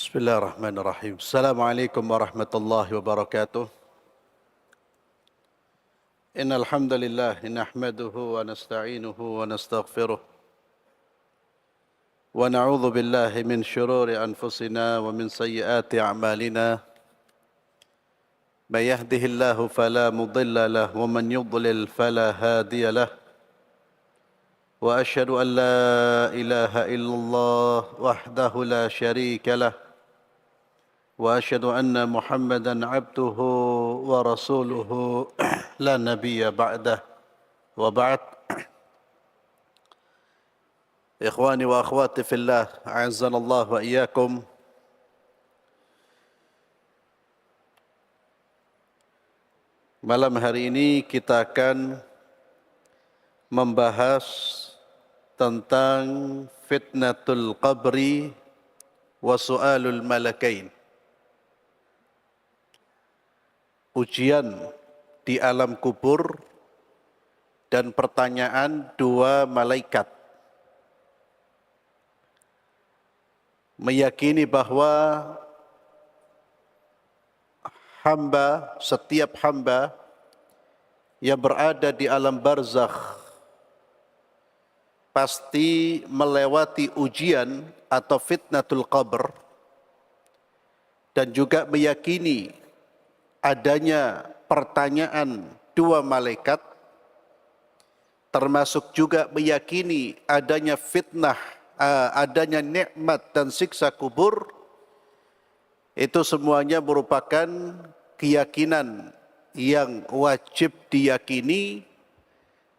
Bismillahirrahmanirrahim. Assalamualaikum warahmatullahi wabarakatuh. Innal hamdalillah nahmaduhu wa nasta'inuhu wa nastaghfiruh wa na'udzu billahi min shururi anfusina wa min sayyiati a'malina. May yahdihillahu fala mudilla lahu wa man yudlil fala hadiya lahu. Wa asyhadu an la ilaha illallah wahdahu la syarika lahu. وأشهد أن محمدًا عبده ورسوله لا نبي بعده وبعد. إخواني وأخواتي في الله أعزنا الله وإياكم. Malam hari ini kita akan membahas tentang fitnatul qabri wa su'alul malakain. Ujian di alam kubur dan pertanyaan dua malaikat. Meyakini bahwa setiap hamba yang berada di alam barzakh pasti melewati ujian atau fitnatul qabr, dan juga meyakini adanya pertanyaan dua malaikat, termasuk juga meyakini adanya fitnah, adanya nikmat dan siksa kubur. Itu semuanya merupakan keyakinan yang wajib diyakini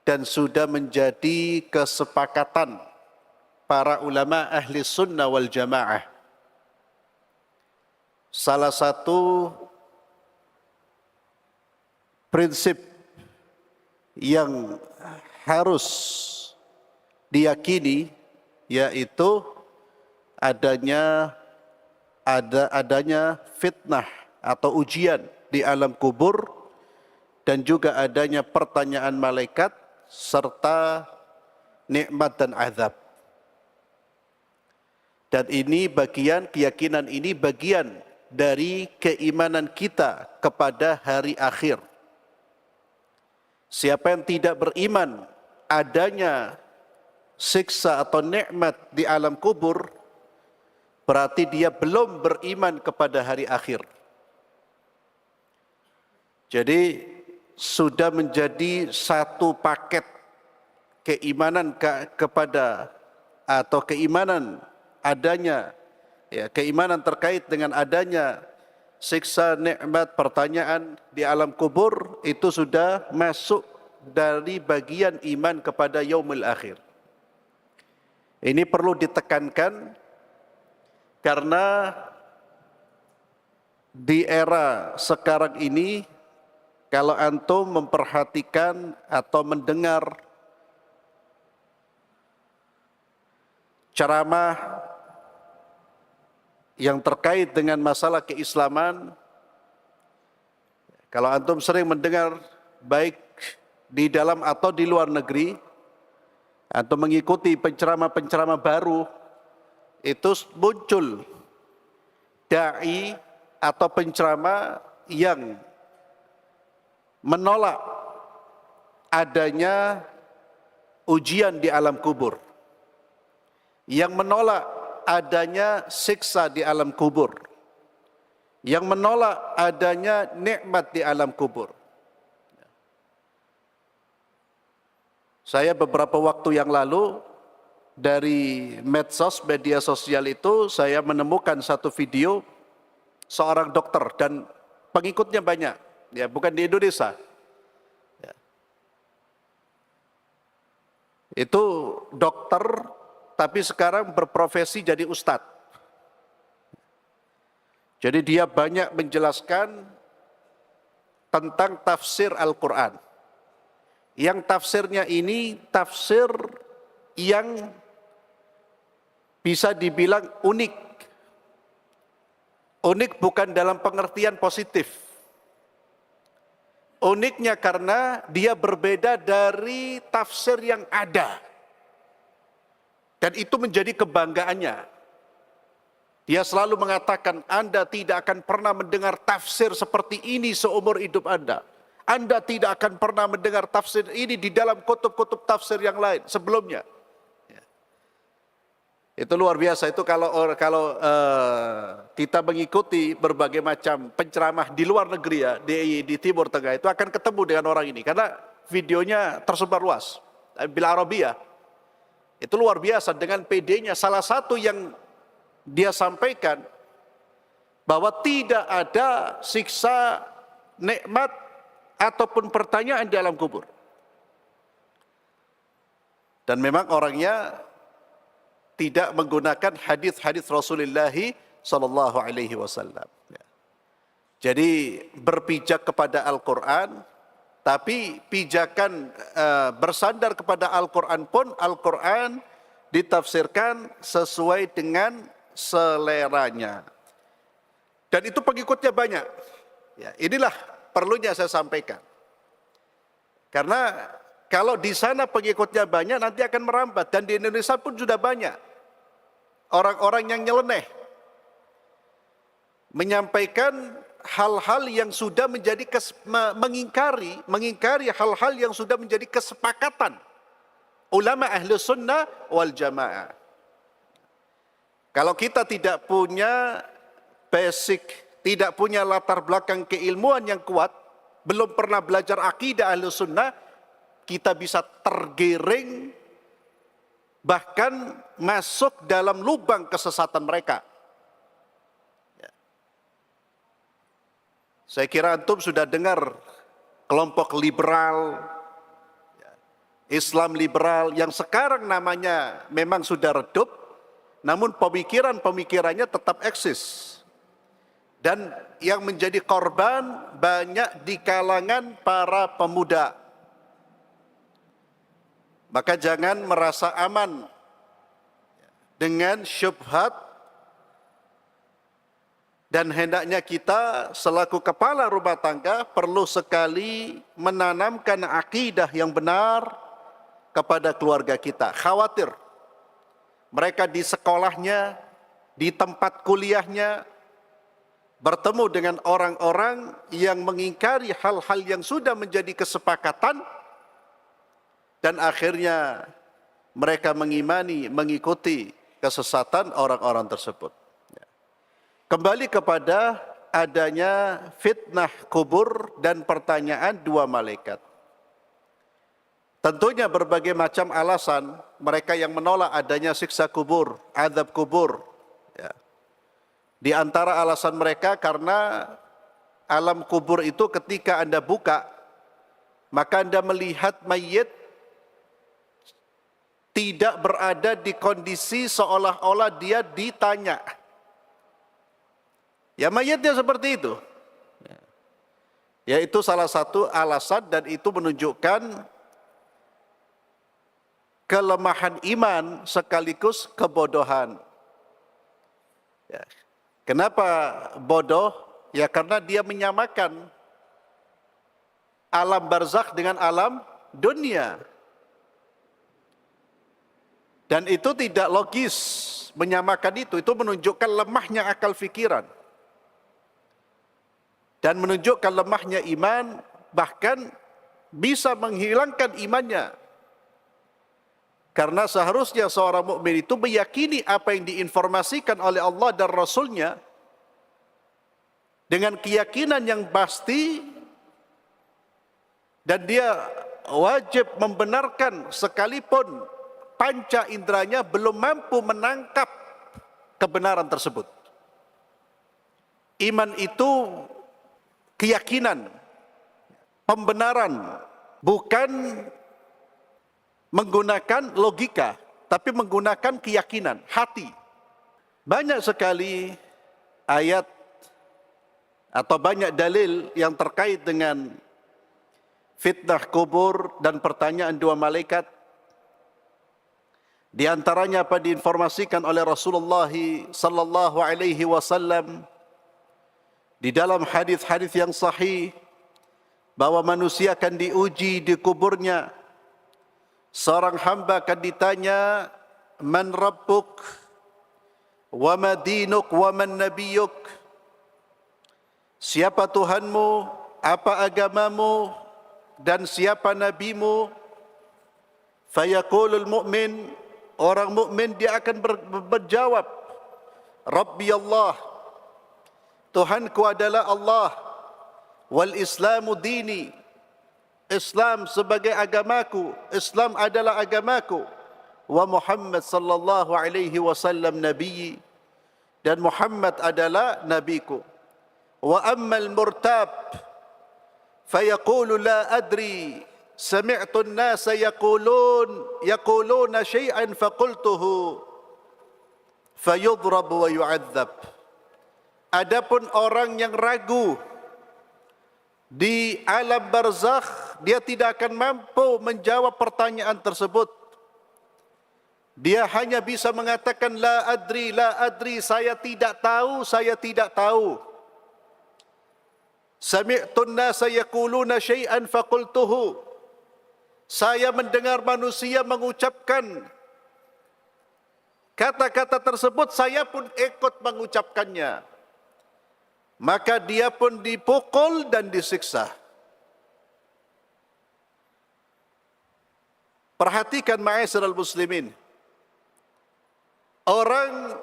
dan sudah menjadi kesepakatan para ulama ahli sunnah wal jamaah. Salah satu prinsip yang harus diyakini yaitu adanya fitnah atau ujian di alam kubur, dan juga adanya pertanyaan malaikat serta nikmat dan azab. Dan ini keyakinan ini bagian dari keimanan kita kepada hari akhir. Siapa yang tidak beriman adanya siksa atau nikmat di alam kubur, berarti dia belum beriman kepada hari akhir. Jadi sudah menjadi satu paket keimanan kepada atau keimanan adanya, keimanan terkait dengan adanya siksa, nikmat, pertanyaan di alam kubur, itu sudah masuk dari bagian iman kepada yaumul akhir. Ini perlu ditekankan karena di era sekarang ini, kalau antum memperhatikan atau mendengar ceramah yang terkait dengan masalah keislaman, kalau antum sering mendengar baik di dalam atau di luar negeri, antum mengikuti penceramah-penceramah baru, itu muncul dai atau penceramah yang menolak adanya ujian di alam kubur, yang menolak adanya siksa di alam kubur, yang menolak adanya nikmat di alam kubur. Saya beberapa waktu yang lalu dari media sosial itu saya menemukan satu video seorang dokter, dan pengikutnya banyak, bukan di Indonesia. Itu dokter tapi sekarang berprofesi jadi ustadz. Jadi dia banyak menjelaskan tentang tafsir Al-Quran. Yang tafsirnya ini tafsir yang bisa dibilang unik. Unik bukan dalam pengertian positif. Uniknya karena dia berbeda dari tafsir yang ada. Dan itu menjadi kebanggaannya. Dia selalu mengatakan, Anda tidak akan pernah mendengar tafsir seperti ini seumur hidup Anda. Anda tidak akan pernah mendengar tafsir ini di dalam kutub-kutub tafsir yang lain sebelumnya. Itu luar biasa. Itu kalau kita mengikuti berbagai macam penceramah di luar negeri ya, di Timur Tengah, itu akan ketemu dengan orang ini. Karena videonya tersebar luas. Bil Arabiyah. Itu luar biasa dengan PD-nya. Salah satu yang dia sampaikan bahwa tidak ada siksa, nikmat ataupun pertanyaan di alam kubur. Dan memang orangnya tidak menggunakan hadis-hadis Rasulullah sallallahu alaihi wasallam. Jadi berpijak kepada Al-Qur'an, tapi pijakan bersandar kepada Al-Qur'an pun Al-Qur'an ditafsirkan sesuai dengan seleranya. Dan itu pengikutnya banyak. Ya, inilah perlunya saya sampaikan. Karena kalau di sana pengikutnya banyak nanti akan merambat, dan di Indonesia pun sudah banyak orang-orang yang nyeleneh menyampaikan hal-hal yang sudah menjadi mengingkari hal-hal yang sudah menjadi kesepakatan ulama ahli sunnah wal jamaah. Kalau kita tidak punya basic, tidak punya latar belakang keilmuan yang kuat, belum pernah belajar akidah ahli sunnah, kita bisa tergiring, bahkan masuk dalam lubang kesesatan mereka. Saya kira antum sudah dengar kelompok liberal, Islam liberal, yang sekarang namanya memang sudah redup, namun pemikirannya tetap eksis. Dan yang menjadi korban banyak di kalangan para pemuda. Maka jangan merasa aman dengan syubhat, dan hendaknya kita selaku kepala rumah tangga perlu sekali menanamkan akidah yang benar kepada keluarga kita. Khawatir mereka di sekolahnya, di tempat kuliahnya, bertemu dengan orang-orang yang mengingkari hal-hal yang sudah menjadi kesepakatan, dan akhirnya mereka mengikuti kesesatan orang-orang tersebut. Kembali kepada adanya fitnah kubur dan pertanyaan dua malaikat. Tentunya berbagai macam alasan mereka yang menolak adanya siksa kubur, azab kubur. Ya. Di antara alasan mereka karena alam kubur itu ketika Anda buka, maka Anda melihat mayit tidak berada di kondisi seolah-olah dia ditanya. Ya, mayitnya seperti itu. Ya, itu salah satu alasan, dan itu menunjukkan kelemahan iman sekaligus kebodohan. Ya. Kenapa bodoh? Ya karena dia menyamakan alam barzakh dengan alam dunia. Dan itu tidak logis menyamakan itu menunjukkan lemahnya akal fikiran. Dan menunjukkan lemahnya iman, bahkan bisa menghilangkan imannya. Karena seharusnya seorang mukmin itu meyakini apa yang diinformasikan oleh Allah dan Rasulnya dengan keyakinan yang pasti, dan dia wajib membenarkan sekalipun panca inderanya belum mampu menangkap kebenaran tersebut. Iman itu keyakinan, pembenaran, bukan menggunakan logika, tapi menggunakan keyakinan, hati. Banyak sekali ayat atau banyak dalil yang terkait dengan fitnah kubur dan pertanyaan dua malaikat. Di antaranya apa diinformasikan oleh Rasulullah sallallahu alaihi wasallam di dalam hadis-hadis yang sahih bahwa manusia akan diuji di kuburnya. Seorang hamba akan ditanya, man rabbuk? wa ma dinuk wa man nabiyyuk. Siapa Tuhanmu, apa agamamu, dan siapa nabimu? Fayaqulul mu'min, orang mukmin dia akan berjawab, Rabbi Allah, Tuhanku adalah Allah, wal islamu dini, Islam sebagai agamaku, Islam adalah agamaku, wa Muhammad sallallahu alaihi wasallam nabiyyi, dan Muhammad adalah nabiku. Wa ammal murtab fayaqulu la adri sami'tu an-nasa yaquluna syai'an faqultuhu fayudrab wa yu'adzab. Adapun orang yang ragu di alam barzakh, dia tidak akan mampu menjawab pertanyaan tersebut. Dia hanya bisa mengatakan la adri, saya tidak tahu, saya tidak tahu. Sami'tu an-nasa yaquluna syai'an faqultuhu. Saya mendengar manusia mengucapkan kata-kata tersebut, saya pun ikut mengucapkannya. Maka dia pun dipukul dan disiksa. Perhatikan ma'asyiral muslimin. Orang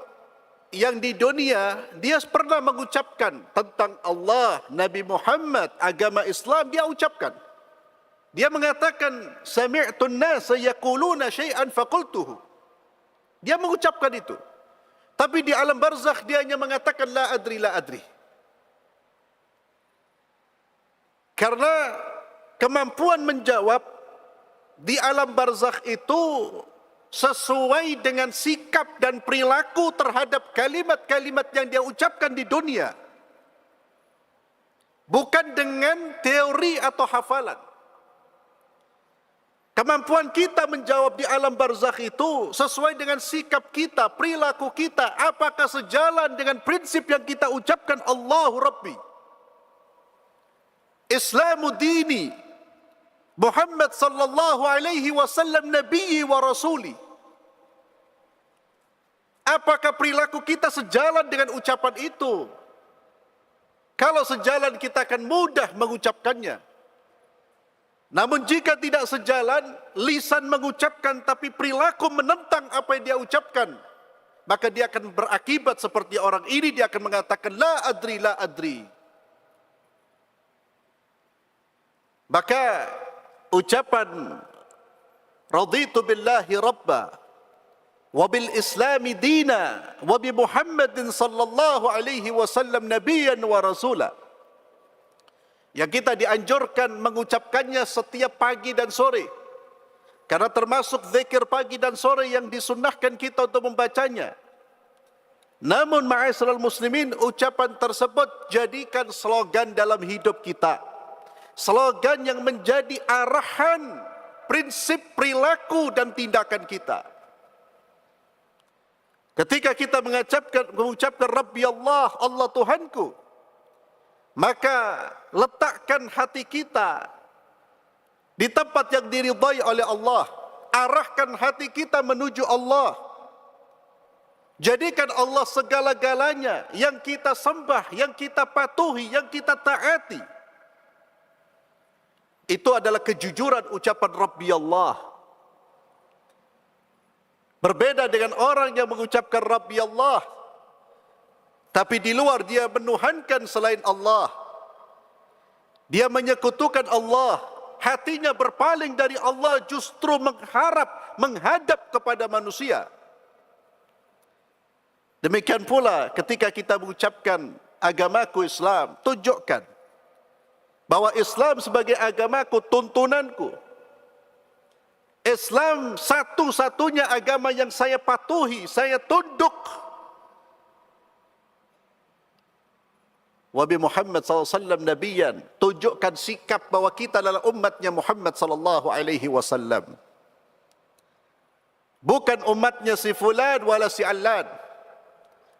yang di dunia, dia pernah mengucapkan tentang Allah, Nabi Muhammad, agama Islam, dia ucapkan. Dia mengatakan, sami'tu an-nasa yaquluna syai'an faqultuhu. Dia mengucapkan itu. Tapi di alam barzakh dia hanya mengatakan la adri, la adri. Karena kemampuan menjawab di alam barzakh itu sesuai dengan sikap dan perilaku terhadap kalimat-kalimat yang dia ucapkan di dunia. Bukan dengan teori atau hafalan. Kemampuan kita menjawab di alam barzakh itu sesuai dengan sikap kita, perilaku kita. Apakah sejalan dengan prinsip yang kita ucapkan, Allahu Rabbi, Islamu dini, Muhammad sallallahu alaihi wasallam nabiyyi wa rasuli. Apakah perilaku kita sejalan dengan ucapan itu? Kalau sejalan, kita akan mudah mengucapkannya. Namun jika tidak sejalan, lisan mengucapkan tapi perilaku menentang apa yang dia ucapkan, maka dia akan berakibat seperti orang ini. Dia akan mengatakan la adri, la adri. Maka ucapan raditu billahi rabba wa bil islami dina wa bi Muhammadin sallallahu alaihi wasallam nabiyyan wa rasula, yang kita dianjurkan mengucapkannya setiap pagi dan sore, karena termasuk zikir pagi dan sore yang disunnahkan kita untuk membacanya. Namun ma'asyiral muslimin, ucapan tersebut jadikan slogan dalam hidup kita, slogan yang menjadi arahan prinsip perilaku dan tindakan kita. Ketika kita mengucapkan Rabbi Allah, Allah Tuhanku, maka letakkan hati kita di tempat yang diridhai oleh Allah. Arahkan hati kita menuju Allah. Jadikan Allah segala-galanya yang kita sembah, yang kita patuhi, yang kita taati. Itu adalah kejujuran ucapan Rabbi Allah. Berbeda dengan orang yang mengucapkan Rabbi Allah, tapi di luar dia menuhankan selain Allah. Dia menyekutukan Allah. Hatinya berpaling dari Allah, justru menghadap kepada manusia. Demikian pula ketika kita mengucapkan agamaku Islam, tunjukkan bahwa Islam sebagai agamaku, tuntunanku. Islam satu-satunya agama yang saya patuhi, saya tunduk. Wa bi Muhammad SAW nabiyyan, tunjukkan sikap bahwa kita adalah umatnya Muhammad SAW. Bukan umatnya si fulan wala si allan.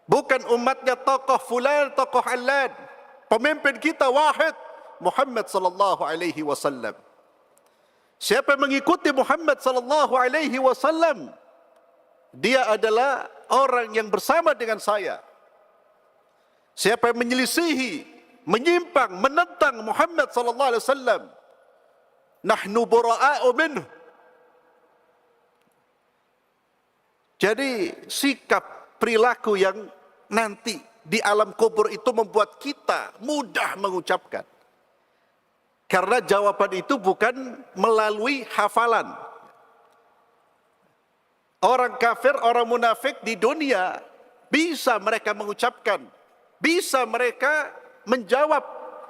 Bukan umatnya tokoh fulan, tokoh allan. Pemimpin kita wahid, Muhammad SAW. Siapa yang mengikuti Muhammad sallallahu alaihi wasallam, dia adalah orang yang bersama dengan saya. Siapa yang menyelisihi, menyimpang, menentang Muhammad sallallahu alaihi wasallam, nahnu bura'a'u minhu. Jadi sikap perilaku yang nanti di alam kubur itu membuat kita mudah mengucapkan. Karena jawaban itu bukan melalui hafalan. Orang kafir, orang munafik di dunia bisa mereka mengucapkan, bisa mereka menjawab.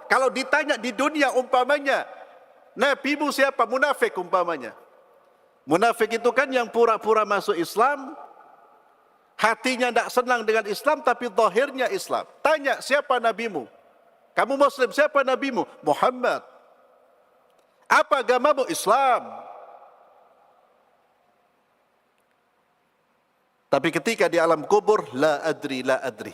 Kalau ditanya di dunia umpamanya, nabimu siapa? Munafik umpamanya. Munafik itu kan yang pura-pura masuk Islam, hatinya tidak senang dengan Islam, tapi zahirnya Islam. Tanya, siapa nabimu? Kamu Muslim, siapa nabimu? Muhammad. Apa agamamu? Islam. Tapi ketika di alam kubur, la adri, la adri.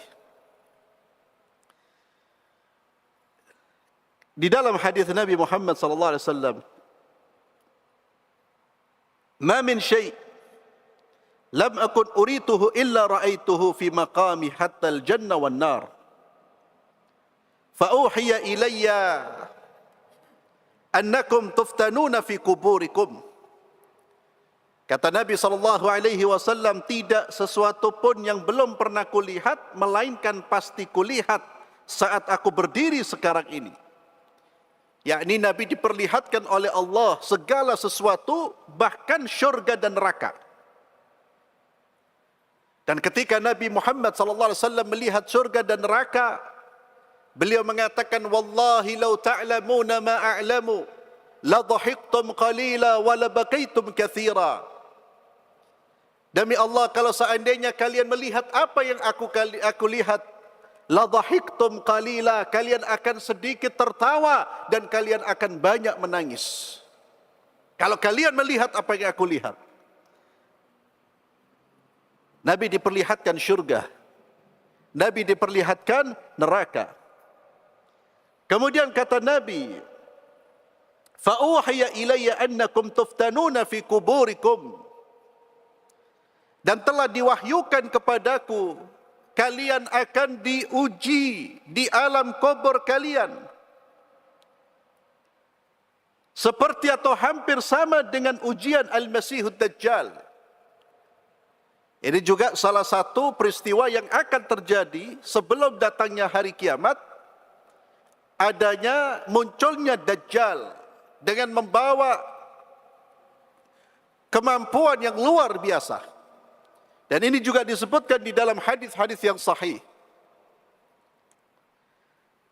Di dalam hadis Nabi Muhammad sallallahu alaihi wasallam, "Ma min syai' lam akun urituhu illa ra'aituhu fi maqami hatta al-jannah wan nar. Fa uhiya ilayya annakum tuftanuna fi kuburikum." Kata Nabi SAW, tidak sesuatu pun yang belum pernah kulihat, melainkan pasti kulihat saat aku berdiri sekarang ini. Yakni Nabi diperlihatkan oleh Allah segala sesuatu, bahkan syurga dan neraka. Dan ketika Nabi Muhammad SAW melihat syurga dan neraka, beliau mengatakan, "Wallahi law ta'lamuna ma a'lamu, la dhahiktum qalila wa la bakaitum katsira." Demi Allah, kalau seandainya kalian melihat apa yang aku lihat, la dhahiktum qalila, kalian akan sedikit tertawa dan kalian akan banyak menangis. Kalau kalian melihat apa yang aku lihat. Nabi diperlihatkan syurga, Nabi diperlihatkan neraka. Kemudian kata Nabi, "Fa uhiya ilayya annakum tuftanuna fi kuburikum." Dan telah diwahyukan kepadaku, kalian akan diuji di alam kubur kalian. Seperti atau hampir sama dengan ujian Al-Masihud Dajjal. Ini juga salah satu peristiwa yang akan terjadi sebelum datangnya hari kiamat. Adanya munculnya Dajjal dengan membawa kemampuan yang luar biasa. Dan ini juga disebutkan di dalam hadis-hadis yang sahih.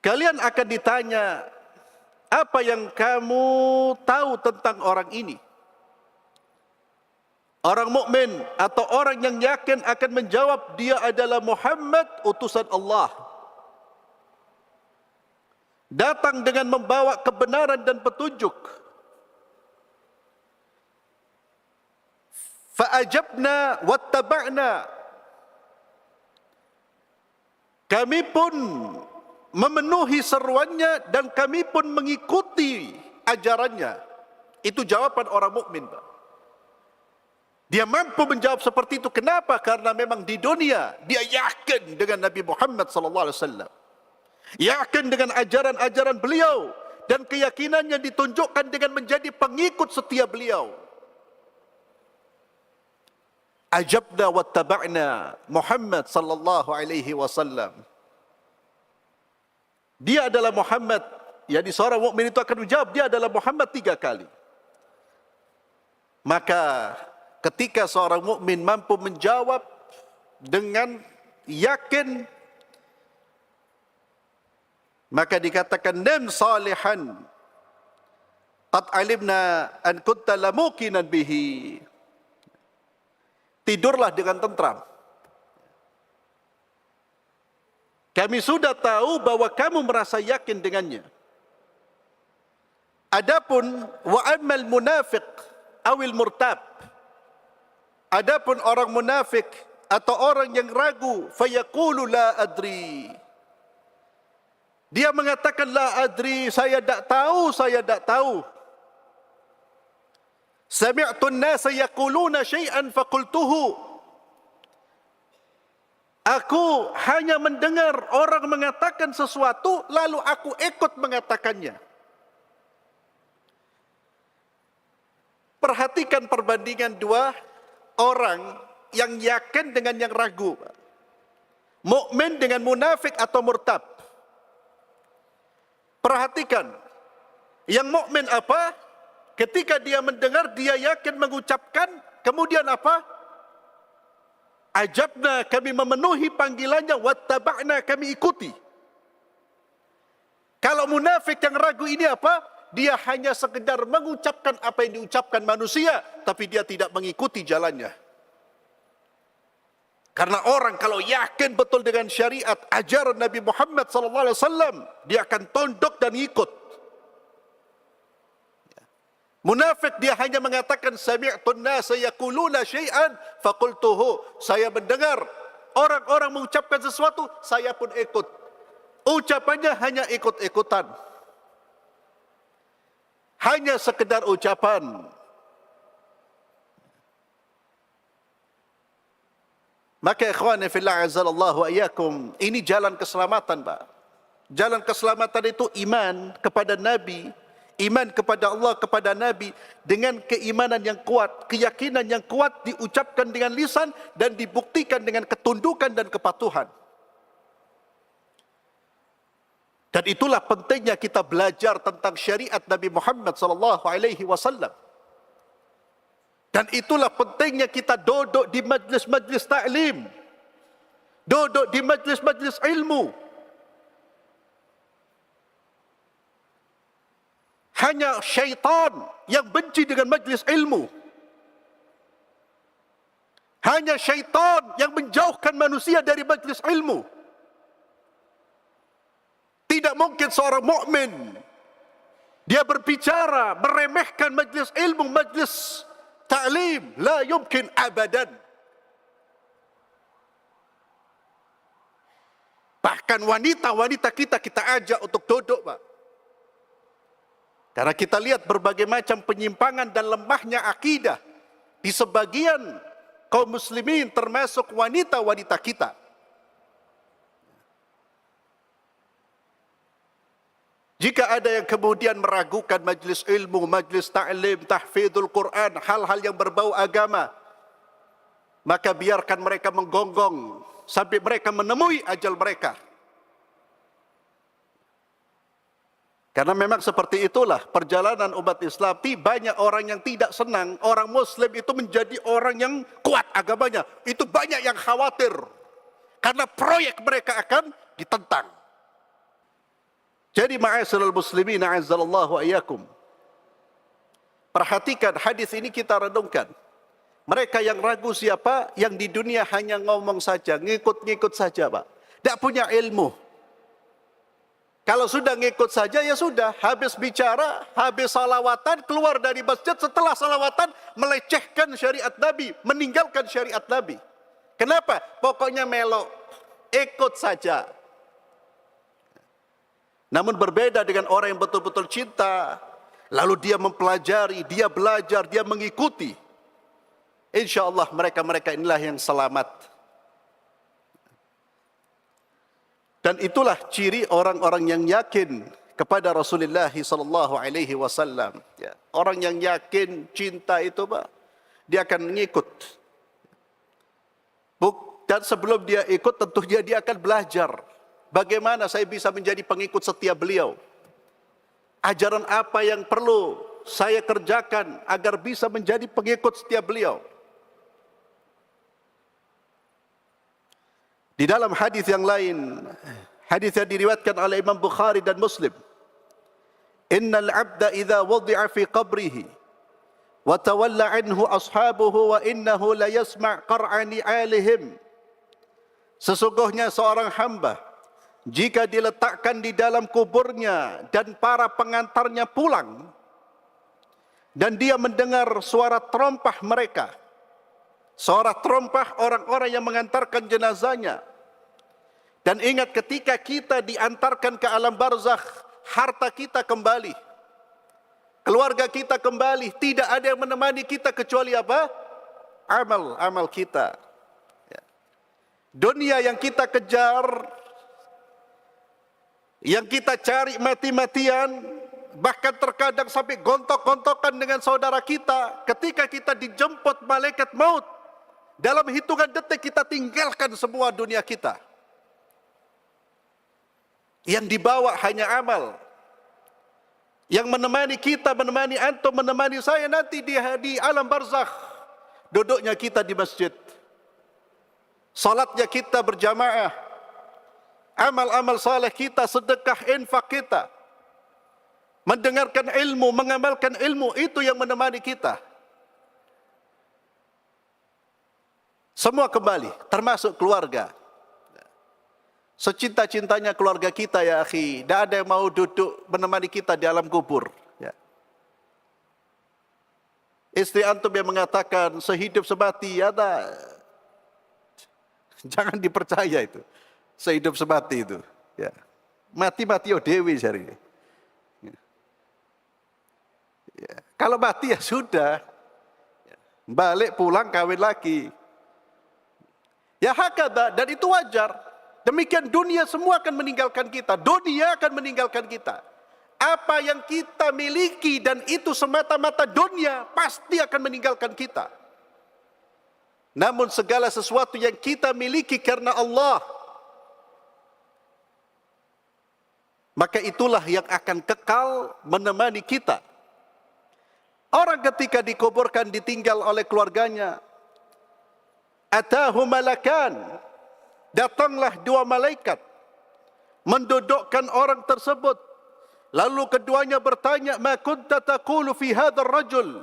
Kalian akan ditanya, apa yang kamu tahu tentang orang ini? Orang mukmin atau orang yang yakin akan menjawab, dia adalah Muhammad, utusan Allah. Datang dengan membawa kebenaran dan petunjuk. Fa'ajabna wattaba'na. Kami pun memenuhi seruannya dan kami pun mengikuti ajarannya. Itu jawaban orang mukmin, Pak. Dia mampu menjawab seperti itu. Kenapa? Karena memang di dunia dia yakin dengan Nabi Muhammad SAW. Yakin dengan ajaran-ajaran beliau. Dan keyakinannya ditunjukkan dengan menjadi pengikut setia beliau. Ajabna wattaba'na Muhammad sallallahu alaihi wasallam. Dia adalah Muhammad. Jadi seorang mukmin itu akan menjawab, dia adalah Muhammad 3 kali. Maka ketika seorang mukmin mampu menjawab dengan yakin, maka dikatakan, "Nam salihan qad alimna an kunta lamuqinan bihi." Tidurlah dengan tentram. Kami sudah tahu bahwa kamu merasa yakin dengannya. Adapun wa ammal munafiq awil murtab. Adapun orang munafik atau orang yang ragu, fayaqulu la adri. Dia mengatakan la adri, saya tak tahu, saya tak tahu. Sami'tu an-nasa yaquluna syai'an faqultuhu. Aku hanya mendengar orang mengatakan sesuatu, lalu aku ikut mengatakannya. Perhatikan perbandingan dua orang yang yakin dengan yang ragu. Mukmin dengan munafik atau murtad. Perhatikan, yang mukmin apa? Ketika dia mendengar, dia yakin mengucapkan, kemudian apa? Ajabna, kami memenuhi panggilannya, wattaba'na, kami ikuti. Kalau munafik yang ragu ini apa? Dia hanya sekedar mengucapkan apa yang diucapkan manusia, tapi dia tidak mengikuti jalannya. Karena orang kalau yakin betul dengan syariat ajaran Nabi Muhammad SAW, dia akan tunduk dan ikut. Munafik dia hanya mengatakan sami'tun nasa yaquluna syai'an faqultuhu. Saya mendengar orang-orang mengucapkan sesuatu, saya pun ikut. Ucapannya hanya ikut-ikutan. Hanya sekedar ucapan. Maka ikhwani fillah azzalallahu wa iyyakum, ini jalan keselamatan, Pak. Jalan keselamatan itu iman kepada Nabi, iman kepada Allah, kepada Nabi, dengan keimanan yang kuat, keyakinan yang kuat, diucapkan dengan lisan dan dibuktikan dengan ketundukan dan kepatuhan. Dan itulah pentingnya kita belajar tentang syariat Nabi Muhammad SAW. Dan itulah pentingnya kita duduk di majlis-majlis ta'lim, duduk di majlis-majlis ilmu. Hanya syaitan yang benci dengan majlis ilmu. Hanya syaitan yang menjauhkan manusia dari majlis ilmu. Tidak mungkin seorang mukmin dia berbicara meremehkan majlis ilmu, majlis ta'lim, la yumkin abadan. Bahkan wanita-wanita kita ajak untuk duduk, Pak. Karena kita lihat berbagai macam penyimpangan dan lemahnya akidah di sebagian kaum muslimin, termasuk wanita-wanita kita. Jika ada yang kemudian meragukan majlis ilmu, majlis ta'lim, tahfidzul Quran, hal-hal yang berbau agama, maka biarkan mereka menggonggong sampai mereka menemui ajal mereka. Karena memang seperti itulah perjalanan umat Islam. Banyak orang yang tidak senang orang Muslim itu menjadi orang yang kuat agamanya. Itu banyak yang khawatir karena proyek mereka akan ditentang. Jadi ma'asyiral muslimin a'azzallahu iyyakum, perhatikan hadis ini, kita renungkan. Mereka yang ragu siapa? Yang di dunia hanya ngomong saja, ngikut-ngikut saja, Pak. Tidak punya ilmu. Kalau sudah ngikut saja, ya sudah. Habis bicara, habis salawatan, keluar dari masjid, setelah salawatan melecehkan syariat Nabi, meninggalkan syariat Nabi. Kenapa? Pokoknya melok, ikut saja. Namun berbeda dengan orang yang betul-betul cinta, lalu dia mempelajari, dia belajar, dia mengikuti. Insya Allah mereka-mereka inilah yang selamat. Dan itulah ciri orang-orang yang yakin kepada Rasulullah SAW. Ya. Orang yang yakin cinta itu, Pak, dia akan mengikut. Dan sebelum dia ikut, tentunya dia akan belajar. Bagaimana saya bisa menjadi pengikut setia beliau? Ajaran apa yang perlu saya kerjakan agar bisa menjadi pengikut setia beliau? Di dalam hadis yang lain, hadis yang diriwayatkan oleh Imam Bukhari dan Muslim, innal abda idza wudi'a fi qabrihi wa tawalla anhu ashabuhu wa innahu la yasma' qar'ani alihim. Sesungguhnya seorang hamba jika diletakkan di dalam kuburnya dan para pengantarnya pulang dan dia mendengar suara terompah mereka, suara terompah orang-orang yang mengantarkan jenazahnya. Dan ingat, ketika kita diantarkan ke alam barzakh, harta kita kembali, keluarga kita kembali, tidak ada yang menemani kita kecuali apa? Amal kita. Dunia yang kita kejar, yang kita cari mati-matian, bahkan terkadang sampai gontok-gontokan dengan saudara kita, ketika kita dijemput malaikat maut, dalam hitungan detik kita tinggalkan semua dunia kita. Yang dibawa hanya amal. Yang menemani kita, menemani antum, menemani saya nanti di alam barzakh. Duduknya kita di masjid, salatnya kita berjamaah, amal-amal saleh kita, sedekah, infak kita, mendengarkan ilmu, mengamalkan ilmu, itu yang menemani kita. Semua kembali, termasuk keluarga. Secinta-cintanya keluarga kita ya akhi, tidak ada yang mau duduk menemani kita di alam kubur. Ya. Istri antum yang mengatakan sehidup semati, ya jangan dipercaya itu. Sehidup semati itu. Ya. Mati-mati oh dewi sehari. Ya. Kalau mati ya sudah. Balik pulang kawin lagi. Ya hakada, dan itu wajar. Demikian dunia semua akan meninggalkan kita. Dunia akan meninggalkan kita. Apa yang kita miliki dan itu semata-mata dunia pasti akan meninggalkan kita. Namun segala sesuatu yang kita miliki karena Allah, maka itulah yang akan kekal menemani kita. Orang ketika dikuburkan ditinggal oleh keluarganya, atahu malakan, datanglah dua malaikat mendudukkan orang tersebut. Lalu keduanya bertanya, ma kunta taqulu fi hadzal rajul?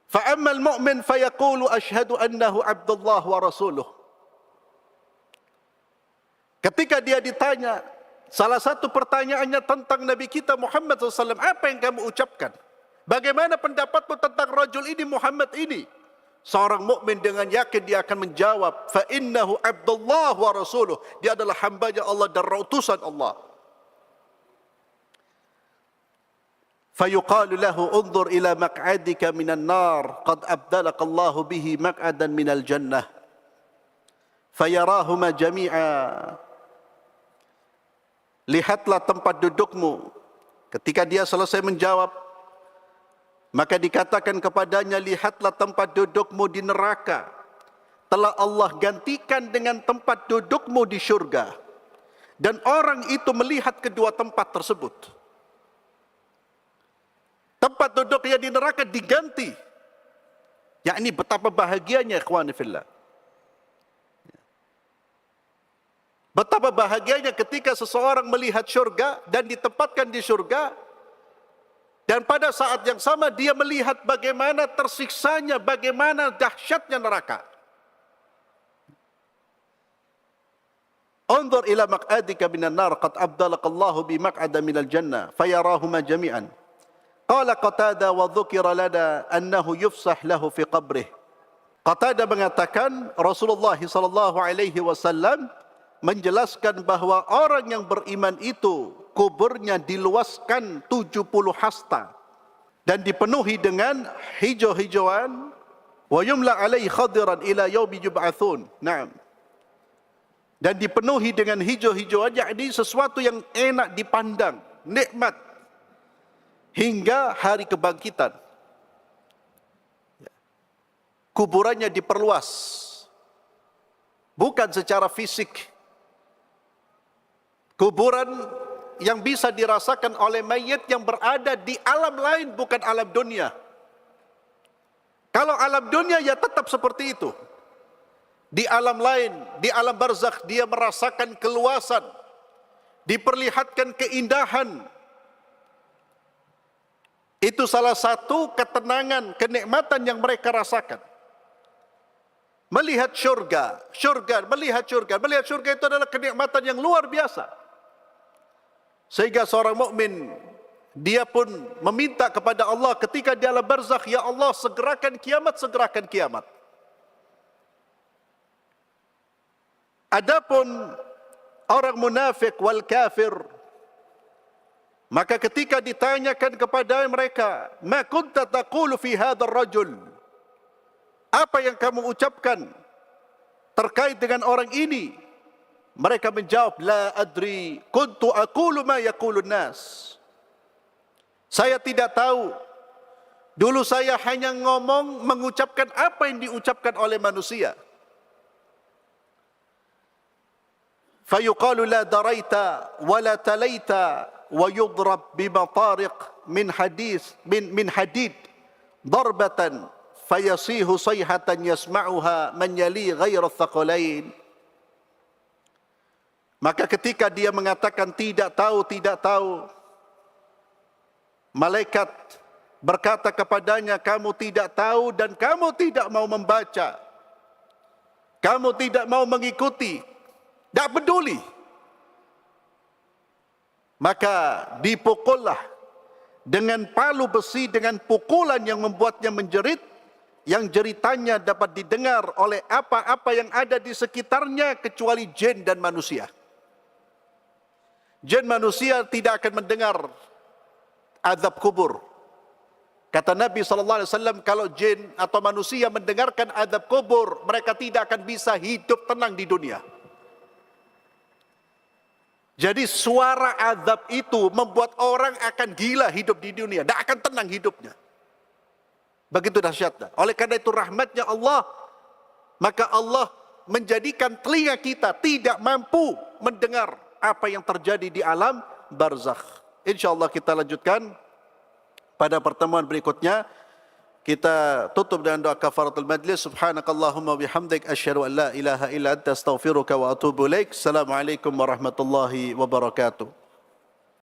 Fa amma al-mu'min fayaqulu asyhadu annahu Abdullah wa rasuluh. Ketika dia ditanya, salah satu pertanyaannya tentang Nabi kita Muhammad SAW, apa yang kamu ucapkan? Bagaimana pendapatmu tentang rajul ini, Muhammad ini? Seorang mukmin dengan yakin dia akan menjawab, fa innahu Abdullah wa rasuluh. Dia adalah hambanya Allah dan utusan Allah. Fayuqalu lahu unzur ila maq'adika minan nar qad abdalaka Allah bihi maq'adan minal jannah. Fayarahuma jami'a. Lihatlah tempat dudukmu. Ketika dia selesai menjawab, maka dikatakan kepadanya, lihatlah tempat dudukmu di neraka. Telah Allah gantikan dengan tempat dudukmu di syurga. Dan orang itu melihat kedua tempat tersebut. Tempat duduknya di neraka diganti. Yakni betapa bahagianya ikhwani fillah. Betapa bahagianya ketika seseorang melihat syurga dan ditempatkan di syurga. Dan pada saat yang sama dia melihat bagaimana tersiksanya, bagaimana dahsyatnya neraka. Unzur ila maq'adika minan nar qad abdalaka Allahu bi maq'ada minal jannah fayarahuma jami'an. Qala Qatada wa dzukira lana annahu yufsah lahu fi qabrih. Qatada mengatakan Rasulullah sallallahu alaihi wasallam menjelaskan bahwa orang yang beriman itu kuburnya diluaskan 70 hasta dan dipenuhi dengan hijau-hijauan, wa yumla alaihi khadiran ila yaumi yub'atsun. Naam. Dan dipenuhi dengan hijau-hijauan, yakni sesuatu yang enak dipandang, nikmat hingga hari kebangkitan. Kuburannya diperluas, bukan secara fisik. Kuburan yang bisa dirasakan oleh mayit yang berada di alam lain, bukan alam dunia. Kalau alam dunia ya tetap seperti itu. Di alam lain, di alam barzakh dia merasakan keluasan, diperlihatkan keindahan. Itu salah satu ketenangan, kenikmatan yang mereka rasakan. Melihat syurga, melihat syurga itu adalah kenikmatan yang luar biasa. Sehingga seorang mukmin dia pun meminta kepada Allah ketika di alam barzakh, ya Allah segerakan kiamat. Adapun orang munafik wal kafir, maka ketika ditanyakan kepada mereka, ma kunta taqulu fi hadzal rajul? apa yang kamu ucapkan terkait dengan orang ini? Mereka menjawab, la adri, kuntu aqulu ma yaqulun nas. Saya tidak tahu. Dulu saya hanya mengucapkan apa yang diucapkan oleh manusia. Fayuqalu la daraita wa la talaita wa yudrab bimatariq min hadid darbatan fayasihu sayhatan yasma'uha man yali ghaira thaqalain. Maka ketika dia mengatakan tidak tahu, malaikat berkata kepadanya, kamu tidak tahu dan kamu tidak mau membaca, kamu tidak mau mengikuti, tidak peduli. Maka dipukullah dengan palu besi, dengan pukulan yang membuatnya menjerit, yang jeritannya dapat didengar oleh apa-apa yang ada di sekitarnya kecuali jin dan manusia. Jin manusia tidak akan mendengar azab kubur. Kata Nabi SAW, kalau jin atau manusia mendengarkan azab kubur, mereka tidak akan bisa hidup tenang di dunia. Jadi suara azab itu membuat orang akan gila hidup di dunia, tidak akan tenang hidupnya. Begitu dahsyatnya. Oleh karena itu rahmatnya Allah, maka Allah menjadikan telinga kita tidak mampu mendengar apa yang terjadi di alam barzakh. InsyaAllah kita lanjutkan pada pertemuan berikutnya. Kita tutup dengan doa kafaratul majlis. Subhanakallahumma bihamdik, asyhadu an la ilaha illa anta, astaghfiruka wa atubu ilaik. Assalamualaikum warahmatullahi wabarakatuh.